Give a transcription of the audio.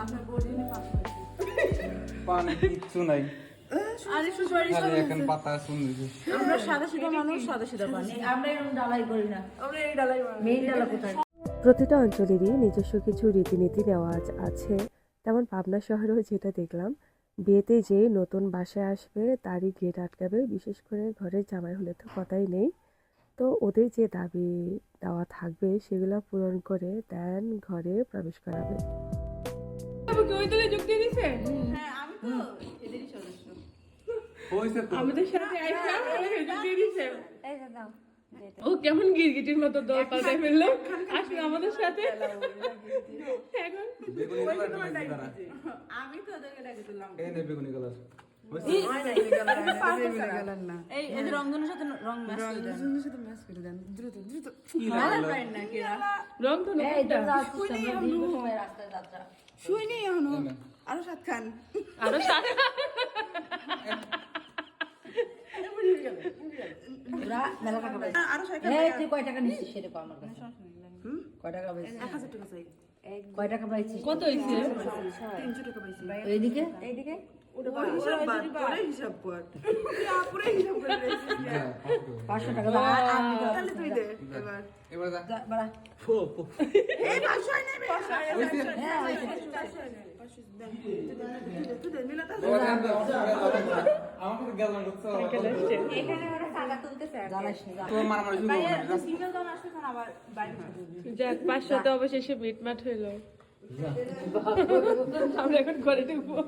আপনার বোর্ডিনে পাস হয়েছে পানি কিচ্ছু নাই আরে সুপারি খালি এখন পাতা শুনছি আমরা সাদা সিধা মানুষ সাদা সিধা পানি আমরা এরকম ডালাই করি না আমরা এই ডালাই মেইন ডালা কোথায় প্রতিটা অঞ্চলেরই নিজস্ব কিছু রীতিনীতি রেওয়াজ আছে। তেমন পাবনা শহরেও যেটা দেখলাম, বিয়েতে যে নতুন বাসায় আসবে তারই গেট আটকাবে, বিশেষ করে ঘরের জামাই হলে তো কথাই নেই। তো ওদের যে দাবি দেওয়া থাকবে সেগুলো পূরণ করে দেন ঘরে প্রবেশ করাবে। ওই তোকে যুক্তি দিছে হ্যাঁ আমি তো এদেরই সদস্য হইছে তো আমাদের সাথে আইসা আমাকে যুক্তি দিছে এই যে দাও ও কেমন গিরগিটির মতো দল পাল্টে ফেললো আসলে আমাদের সাথে এখন বেগুনি কালার দিলে তারা আমি তো ওদেরকে ডাকে দিলাম এই নে বেগুনি কালার এই এই যে রংধনুর সাথে রং ম্যাচ করে দেন রং তো শুইনি এখনো আরো সাত খান আরো সাথে আরো সাত তুই কয় টাকা নিচ্ছিস সেটা কো আমার কাছে কয় টাকা পাইছিস 1000 টাকা চাই কয় টাকা পাইছিস কত হইছে 300 টাকা পাইছি এইদিকে এইদিকে ওটা হিসাব বাদ পরে হিসাব কর পুরো হিসাব করে 500 টাকা দাও তাহলে তুই দে এবার এবার যা বাড়া এই 500 নেবে তুই দে মিলা তা আমাকে গেলাম করতে এখানে ওরা সাদা তুলতেছে জ্বালাস না তো মারামারি শুরু ভাই হবে সিঙ্গেল দাও আসতে খান আবার বাইরে যাক 500 তে অবশেষে মিটমাট হইলো আমরা এখন ঘরে ঢুকবো